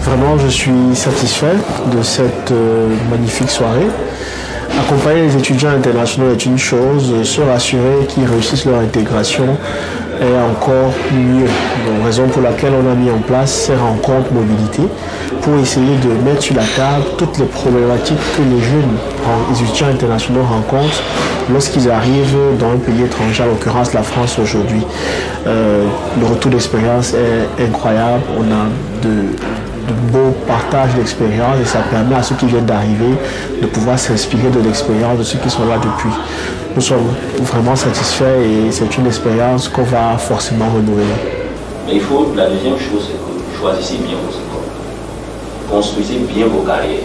Vraiment, je suis satisfait de cette magnifique soirée. Accompagner les étudiants internationaux est une chose, se rassurer qu'ils réussissent leur intégration est encore mieux. Donc, raison pour laquelle on a mis en place ces rencontres mobilité pour essayer de mettre sur la table toutes les problématiques que les jeunes étudiants internationaux rencontrent lorsqu'ils arrivent dans un pays étranger, en l'occurrence la France aujourd'hui. Le retour d'expérience est incroyable, on a de beaux partages d'expérience et ça permet à ceux qui viennent d'arriver de pouvoir s'inspirer de l'expérience de ceux qui sont là depuis. Nous sommes vraiment satisfaits et c'est une expérience qu'on va forcément renouveler. Mais la deuxième chose, c'est que vous choisissez bien vos écoles. Construisez bien vos carrières.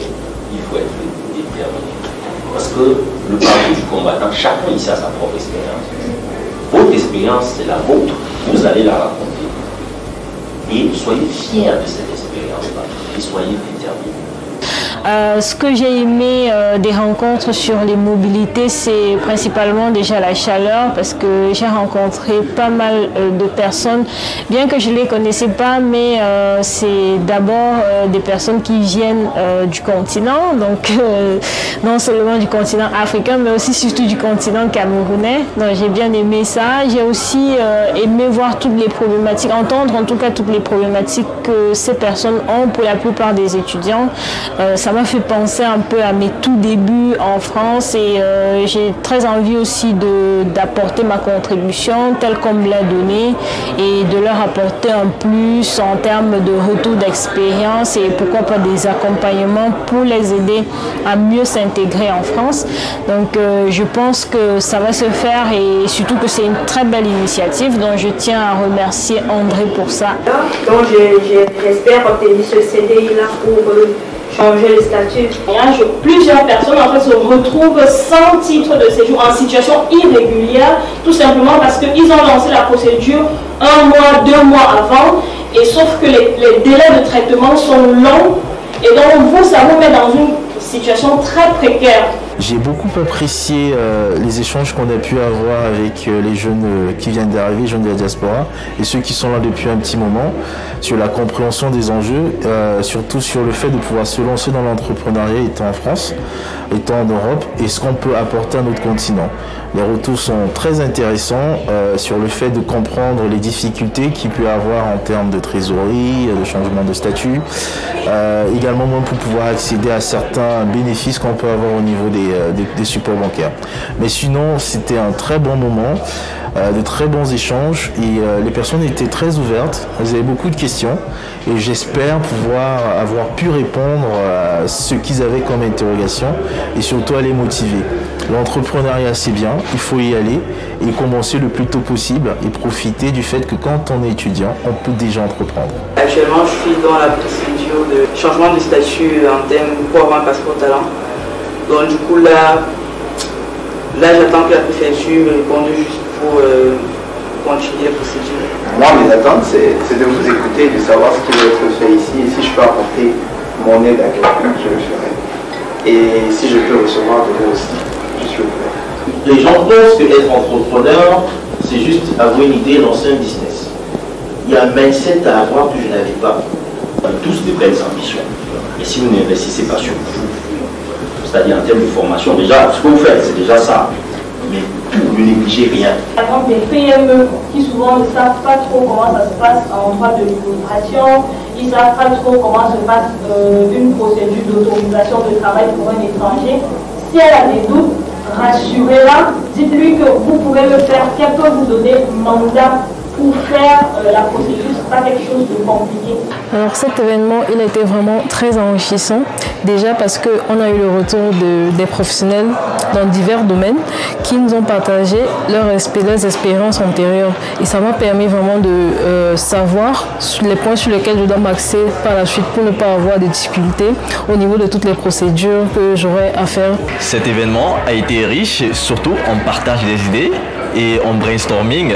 Il faut être déterminé. Parce que le parcours du combattant, chacun ici a sa propre expérience. Votre expérience, c'est la vôtre. Vous allez la raconter. Et soyez fiers de cette expérience-là. Et soyez déterminés. Ce que j'ai aimé des rencontres sur les mobilités, c'est principalement déjà la chaleur, parce que j'ai rencontré pas mal de personnes, bien que je ne les connaissais pas, mais c'est d'abord des personnes qui viennent du continent, donc non seulement du continent africain, mais aussi surtout du continent camerounais. Donc j'ai bien aimé ça. J'ai aussi aimé voir toutes les problématiques, entendre en tout cas toutes les problématiques que ces personnes ont pour la plupart des étudiants. Ça m'a fait penser un peu à mes tout débuts en France et j'ai très envie aussi d'apporter ma contribution telle qu'on me l'a donnée et de leur apporter un plus en termes de retour d'expérience et pourquoi pas des accompagnements pour les aider à mieux s'intégrer en France. Donc je pense que ça va se faire et surtout que c'est une très belle initiative dont je tiens à remercier André pour ça. Donc j'espère obtenir ce CDI là pour changer le statut. Plusieurs personnes en fait se retrouvent sans titre de séjour en situation irrégulière, tout simplement parce qu'ils ont lancé la procédure 1 mois, 2 mois avant, et sauf que les délais de traitement sont longs, et donc ça vous met dans une situation très précaire. J'ai beaucoup apprécié les échanges qu'on a pu avoir avec les jeunes qui viennent d'arriver, les jeunes de la diaspora, et ceux qui sont là depuis un petit moment, sur la compréhension des enjeux, surtout sur le fait de pouvoir se lancer dans l'entrepreneuriat étant en France, étant en Europe, et ce qu'on peut apporter à notre continent. Les retours sont très intéressants sur le fait de comprendre les difficultés qu'il peut y avoir en termes de trésorerie, de changement de statut, également pour pouvoir accéder à certains bénéfices qu'on peut avoir au niveau des supports bancaires. Mais sinon, c'était un très bon moment, de très bons échanges et les personnes étaient très ouvertes, elles avaient beaucoup de questions et j'espère pouvoir avoir pu répondre à ce qu'ils avaient comme interrogation et surtout à les motiver. L'entrepreneuriat c'est bien, il faut y aller et commencer le plus tôt possible et profiter du fait que quand on est étudiant, on peut déjà entreprendre. Actuellement, je suis dans la procédure de changement de statut en termes pour avoir un passeport talent. Donc du coup là j'attends que la préfecture me réponde juste pour continuer la procédure. Moi, mes attentes, c'est de vous écouter, de savoir ce qui va être fait ici et si je peux apporter mon aide à quelqu'un, je le ferai. Et si je peux recevoir de vous aussi, je suis ouvert. Les gens pensent que être entrepreneur, c'est juste avoir une idée, lancer un business. Il y a un mindset à avoir que je n'avais pas. On a tous de belles ambitions. Mais si vous n'investissez pas sur vous, c'est-à-dire en termes de formation, déjà, ce que vous faites, c'est déjà ça. Mais tout, ne négligez rien. Par exemple, des PME qui souvent ne savent pas trop comment ça se passe en droit de l'immigration, ils ne savent pas trop comment se passe une procédure d'autorisation de travail pour un étranger. Si elle a des doutes, rassurez-la, dites-lui que vous pourrez le faire, qu'elle peut vous donner mandat pour faire la procédure, c'est pas quelque chose de compliqué. Alors cet événement, il a été vraiment très enrichissant. Déjà parce qu'on a eu le retour des professionnels dans divers domaines qui nous ont partagé leurs expériences antérieures. Et ça m'a permis vraiment de savoir les points sur lesquels je dois m'axer par la suite pour ne pas avoir de difficultés au niveau de toutes les procédures que j'aurai à faire. Cet événement a été riche, surtout en partage des idées et en brainstorming.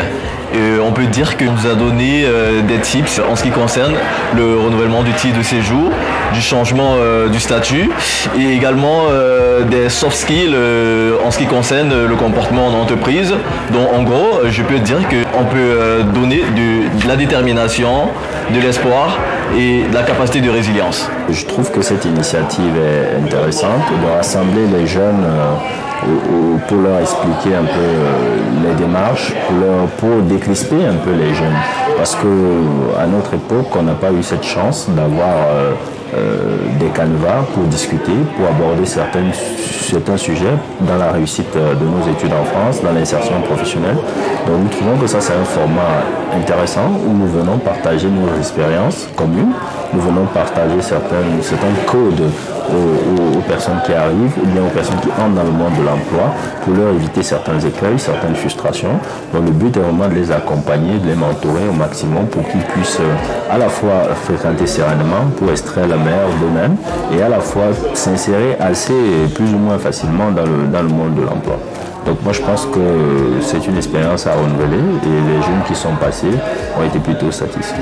On peut dire qu'il nous a donné des tips en ce qui concerne le renouvellement du titre de séjour, du changement du statut et également des soft skills en ce qui concerne le comportement en entreprise. Donc en gros, je peux dire qu'on peut donner de la détermination, de l'espoir et de la capacité de résilience. Je trouve que cette initiative est intéressante de rassembler les jeunes pour leur expliquer un peu les démarches, pour décrisper un peu les jeunes. Parce qu'à notre époque, on n'a pas eu cette chance d'avoir des canevas pour discuter, pour aborder certains sujets dans la réussite de nos études en France, dans l'insertion professionnelle. Donc nous trouvons que ça c'est un format intéressant où nous venons partager nos expériences communes, nous venons partager certains codes aux personnes qui arrivent ou bien aux personnes qui entrent dans le monde de l'emploi pour leur éviter certains écueils, certaines frustrations. Donc le but est vraiment de les accompagner, de les mentorer au maximum pour qu'ils puissent à la fois fréquenter sereinement pour extraire la meilleure d'eux-mêmes et à la fois s'insérer assez plus ou moins facilement dans le monde de l'emploi. Donc moi je pense que c'est une expérience à renouveler et les jeunes qui sont passés ont été plutôt satisfaits.